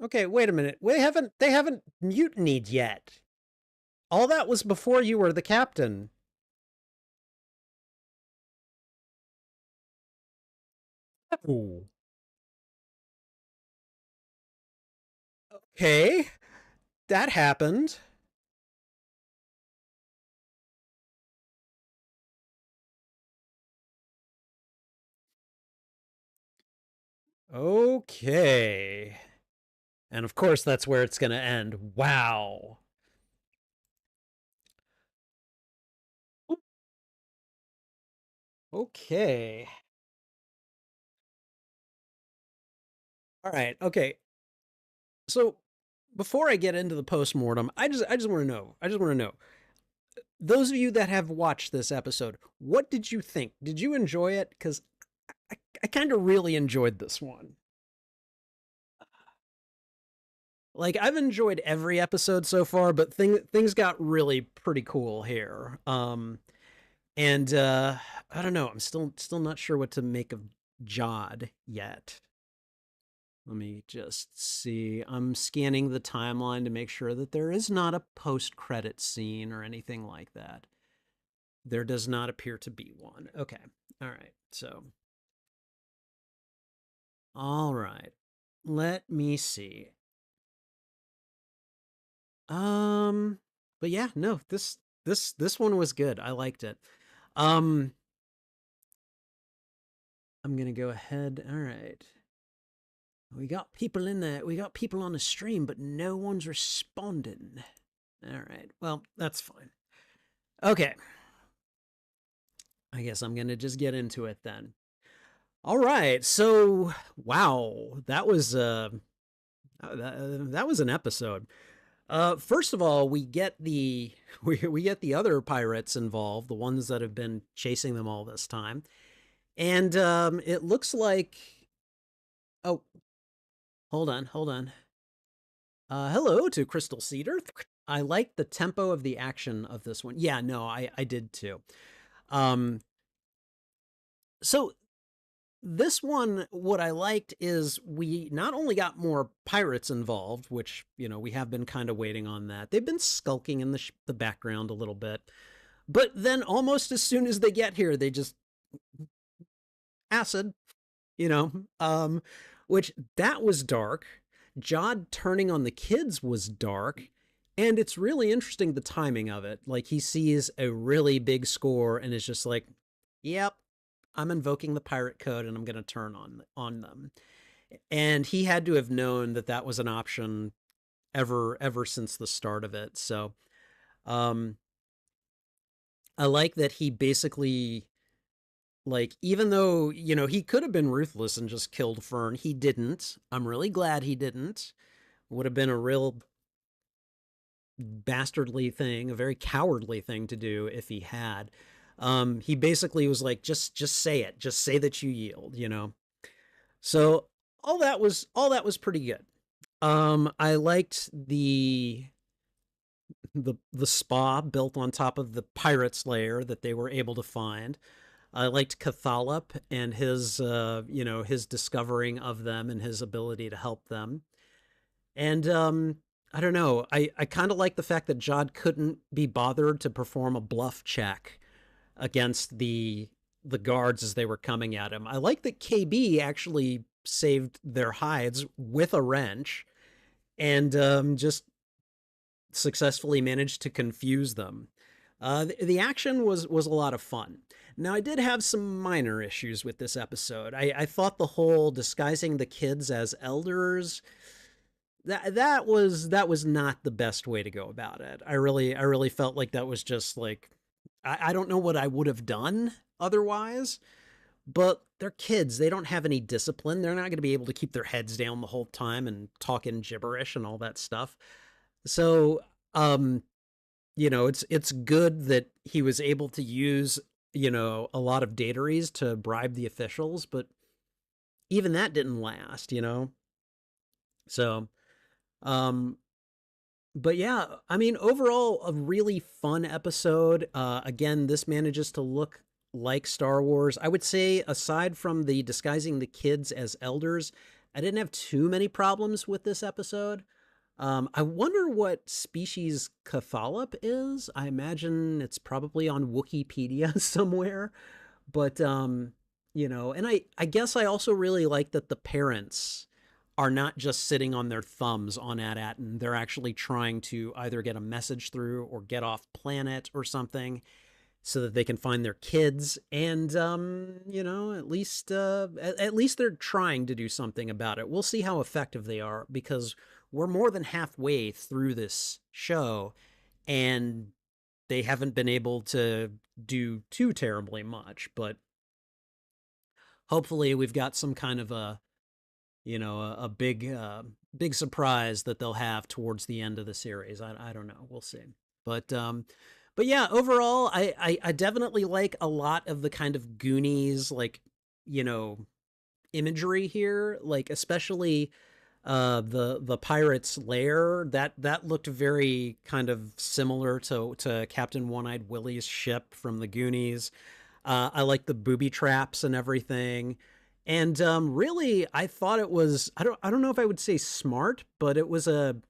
Okay, wait a minute. They haven't mutinied yet. All that was before you were the captain. Ooh. Okay, that happened. Okay. And of course that's where it's going to end. Wow. Okay. All right. Okay. So before I get into the postmortem, I just want to know. I just want to know. Those of you that have watched this episode, what did you think? Did you enjoy it? Because I kind of really enjoyed this one. Like I've enjoyed every episode so far, but things got really pretty cool here. And I don't know. I'm still not sure what to make of Jod yet. Let me just see. I'm scanning the timeline to make sure that there is not a post-credit scene or anything like that. There does not appear to be one. Okay. All right. So, all right. Let me see. Um, but yeah, no, this one was good. I liked it. Um, I'm gonna go ahead. All right. We got people in there. We got people on the stream, but no one's responding. All right. Well, that's fine. Okay. I guess I'm going to just get into it then. All right. So, wow, that was an episode. First of all, we get the we get the other pirates involved, the ones that have been chasing them all this time. And it looks like oh, hold on. Hello to Crystal Cedar. I like the tempo of the action of this one. Yeah, no, I did too. Um, so this one, what I liked is we not only got more pirates involved, which, you know, we have been kind of waiting on that. They've been skulking in the background a little bit. But then almost as soon as they get here, they just acid, you know, which that was dark. Jod turning on the kids was dark. And it's really interesting the timing of it. Like he sees a really big score and is just like, yep, I'm invoking the pirate code and I'm going to turn on them. And he had to have known that that was an option ever since the start of it. So um I like that he basically, like, even though, you know, he could have been ruthless and just killed Fern, he didn't. I'm really glad he didn't. Would have been a real bastardly thing, a very cowardly thing to do if he had. He basically was like, just say it, just say that you yield, you know. So all that was pretty good. I liked the spa built on top of the pirate's lair that they were able to find. I liked Cathalop and his you know, his discovering of them and his ability to help them. And I don't know. I kind of like the fact that Jod couldn't be bothered to perform a bluff check against the guards as they were coming at him. I like that KB actually saved their hides with a wrench and just successfully managed to confuse them. The action was a lot of fun. Now, I did have some minor issues with this episode. I thought the whole disguising the kids as elders, that was not the best way to go about it. I really felt like that was just like, I don't know what I would have done otherwise, but they're kids. They don't have any discipline. They're not going to be able to keep their heads down the whole time and talking gibberish and all that stuff. So, um, you know, it's good that he was able to use, you know, a lot of dataries to bribe the officials, but even that didn't last, you know. So, um, but yeah, I mean, overall, a really fun episode. Again, this manages to look like Star Wars. I would say, aside from the disguising the kids as elders, I didn't have too many problems with this episode. I wonder what species Cathalop is. I imagine it's probably on Wikipedia somewhere. But you know, and I guess I also really like that the parents are not just sitting on their thumbs on AT-AT, and they're actually trying to either get a message through or get off planet or something so that they can find their kids. And you know, at least they're trying to do something about it. We'll see how effective they are, because we're more than halfway through this show and they haven't been able to do too terribly much. But hopefully we've got some kind of a, you know, a big big surprise that they'll have towards the end of the series. I don't know, we'll see. But yeah, overall I definitely like a lot of the kind of Goonies, like, you know, imagery here, like especially the pirate's lair, that looked very kind of similar to Captain One-Eyed Willie's ship from the Goonies. I like the booby traps and everything. And really, I thought it was, I don't know if I would say smart, but it was an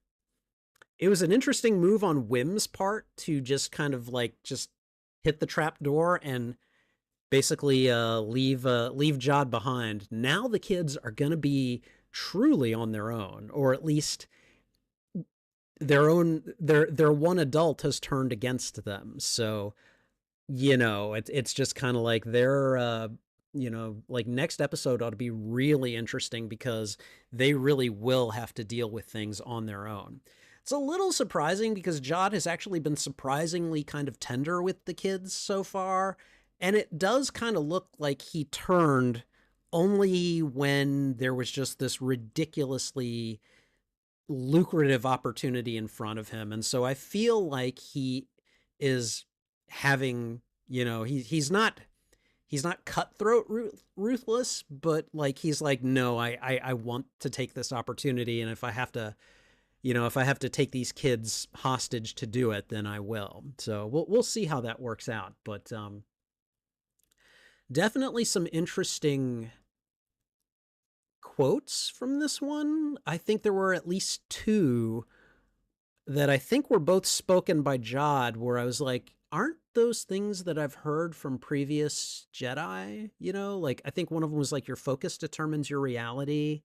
interesting move on Wim's part to just kind of like just hit the trap door and basically leave Jod behind. Now the kids are going to be truly on their own, or at least their one adult has turned against them. So it's just kind of like their like next episode ought to be really interesting because they really will have to deal with things on their own. It's a little surprising because Jod has actually been surprisingly kind of tender with the kids so far, and it does kind of look like he turned only when there was just this ridiculously lucrative opportunity in front of him. And so I feel like he is having, he's not cutthroat ruthless, but like he's like, no, I want to take this opportunity, and if I have to, if I have to take these kids hostage to do it, then I will. So we'll see how that works out. But definitely some interesting quotes from this one. I think there were at least two that I think were both spoken by Jod, where I was like, aren't those things that I've heard from previous Jedi? Like I think one of them was like, your focus determines your reality.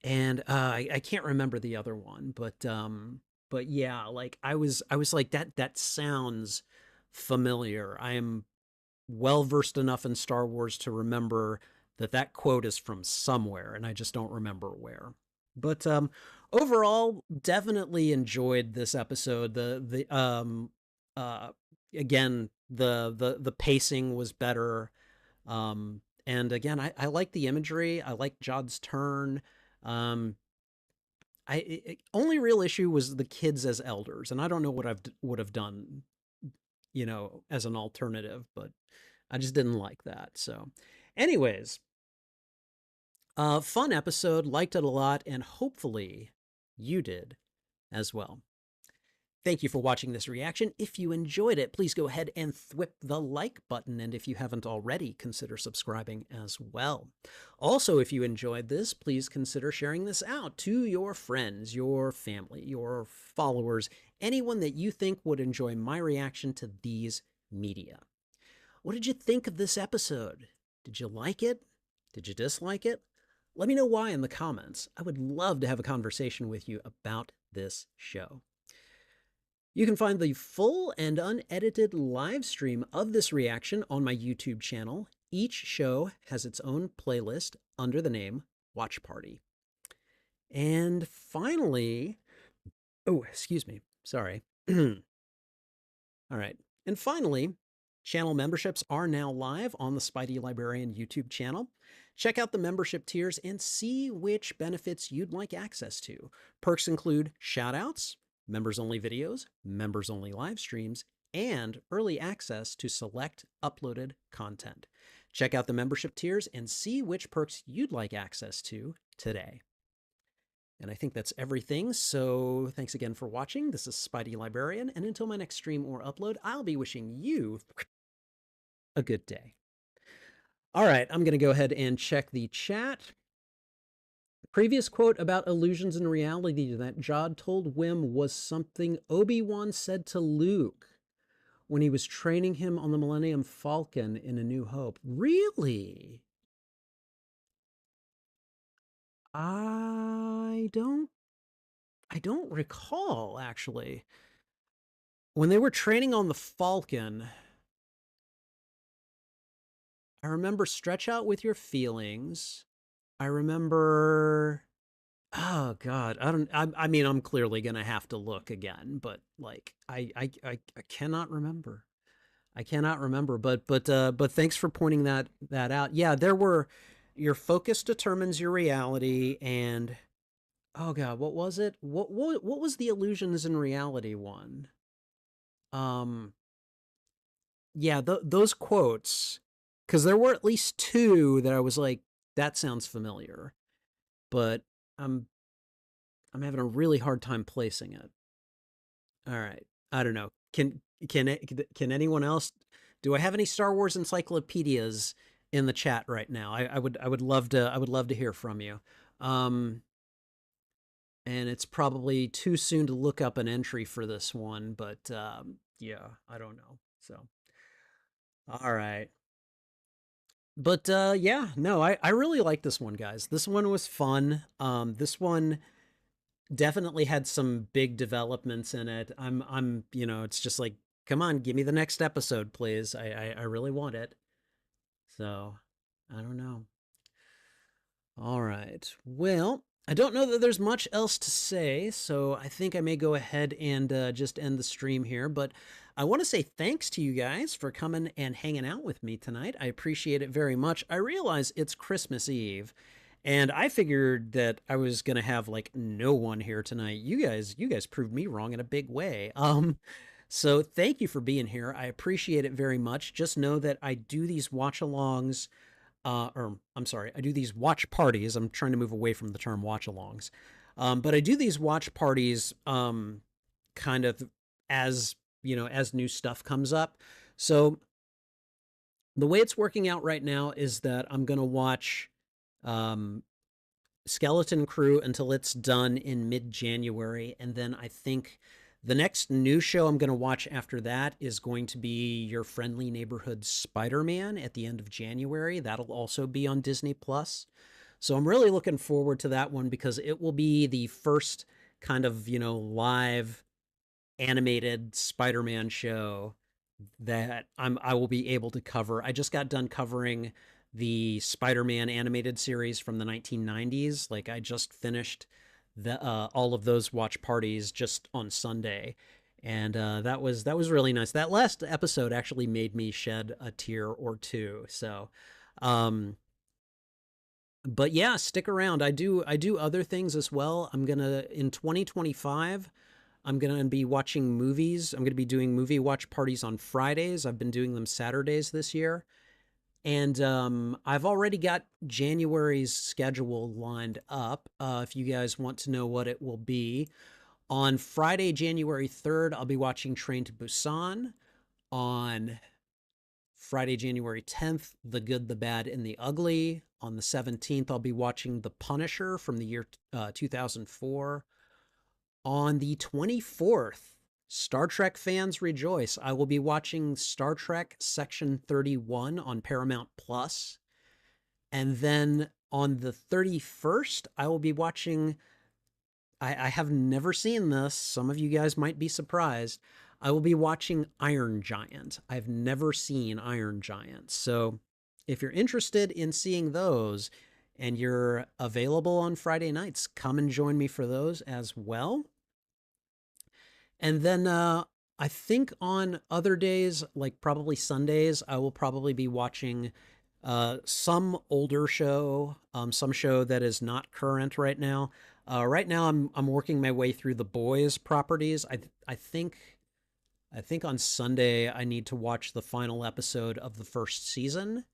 And I can't remember the other one, but yeah, like I was like, that sounds familiar. I am well versed enough in Star Wars to remember that quote is from somewhere, and I just don't remember where. But overall, definitely enjoyed this episode. The uh again, the pacing was better. And again, I like the imagery. I like Jod's turn. Um, only real issue was the kids as elders, and I don't know what I would have done, as an alternative, but I just didn't like that. So, anyways, fun episode, liked it a lot, and hopefully you did as well. Thank you for watching this reaction. If you enjoyed it, please go ahead and thwip the like button. And if you haven't already, consider subscribing as well. Also, if you enjoyed this, please consider sharing this out to your friends, your family, your followers, anyone that you think would enjoy my reaction to these media. What did you think of this episode? Did you like it? Did you dislike it? Let me know why in the comments. I would love to have a conversation with you about this show. You can find the full and unedited live stream of this reaction on my YouTube channel. Each show has its own playlist under the name Watch Party. And finally, oh, excuse me, sorry. All right. And finally, channel memberships are now live on the Spidey Librarian YouTube channel. Check out the membership tiers and see which benefits you'd like access to. Perks include shoutouts, members-only videos, members-only live streams, and early access to select uploaded content. Check out the membership tiers and see which perks you'd like access to today. And I think that's everything, so thanks again for watching. This is Spidey Librarian, and until my next stream or upload, I'll be wishing you a good day. All right, I'm going to go ahead and check the chat. Previous quote about illusions and reality that Jod told Wim was something Obi-Wan said to Luke when he was training him on the Millennium Falcon in A New Hope. Really? I don't recall, actually. When they were training on the Falcon, I remember stretch out with your feelings. I remember, oh God, I mean, I'm clearly gonna have to look again, but like, I cannot remember. I cannot remember, but thanks for pointing that out. Yeah, there were, your focus determines your reality, and oh God, what was it? What was the illusions in reality one? Um, yeah, those quotes, because there were at least two that I was like, that sounds familiar, but I'm I'm having a really hard time placing it. All right. I don't know. Can anyone else? Do I have any Star Wars encyclopedias in the chat right now? I would love to hear from you. Um, and it's probably too soon to look up an entry for this one, but yeah, I don't know. So, all right. But yeah, no, I really like this one, guys. This one was fun. This one definitely had some big developments in it. It's just like, come on, give me the next episode, please. I really want it. So, I don't know. All right. Well, I don't know that there's much else to say, so I think I may go ahead and just end the stream here. But I want to say thanks to you guys for coming and hanging out with me tonight. I appreciate it very much. I realize it's Christmas Eve, and I figured that I was gonna have like no one here tonight. You guys proved me wrong in a big way. So thank you for being here. I appreciate it very much. Just know that I do these watch-alongs or I'm sorry, I do these watch parties. I'm trying to move away from the term watch alongs. But I do these watch parties kind of as, as new stuff comes up. So the way it's working out right now is that I'm going to watch um, Skeleton Crew until it's done in mid-January, and then I think the next new show I'm going to watch after that is going to be Your Friendly Neighborhood Spider-Man at the end of January. That'll also be on Disney Plus. So I'm really looking forward to that one because it will be the first kind of, live animated Spider-Man show that I will be able to cover. I just got done covering the Spider-Man animated series from the 1990s. Like I just finished the all of those watch parties just on Sunday. And that was really nice. That last episode actually made me shed a tear or two. So um but yeah, stick around. I do other things as well. I'm going to in 2025 I'm going to be watching movies. I'm going to be doing movie watch parties on Fridays. I've been doing them Saturdays this year. And I've already got January's schedule lined up. If you guys want to know what it will be, on Friday, January 3rd, I'll be watching Train to Busan. On Friday, January 10th, The Good, the Bad, and the Ugly. On the 17th, I'll be watching The Punisher from the year 2004. On the 24th, Star Trek fans rejoice. I will be watching Star Trek Section 31 on Paramount Plus. And then on the 31st, I will be watching. I have never seen this. Some of you guys might be surprised. I will be watching Iron Giant. I've never seen Iron Giant. So if you're interested in seeing those and you're available on Friday nights, come and join me for those as well. And then I think on other days, like probably Sundays, I will probably be watching some older show, some show that is not current right now. Right now, I'm working my way through the Boys properties. I think on Sunday I need to watch the final episode of the first season,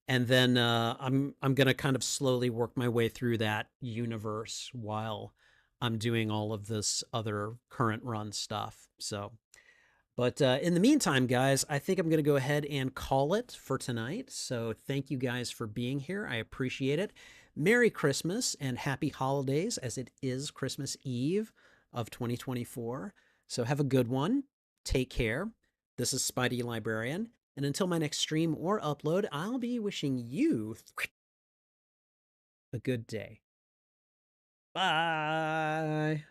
and then I'm gonna kind of slowly work my way through that universe while I'm doing all of this other current run stuff. So, but in the meantime, guys, I think I'm gonna go ahead and call it for tonight. So thank you guys for being here. I appreciate it. Merry Christmas and happy holidays, as it is Christmas Eve of 2024. So have a good one. Take care. This is Spidey Librarian. And until my next stream or upload, I'll be wishing you a good day. Bye.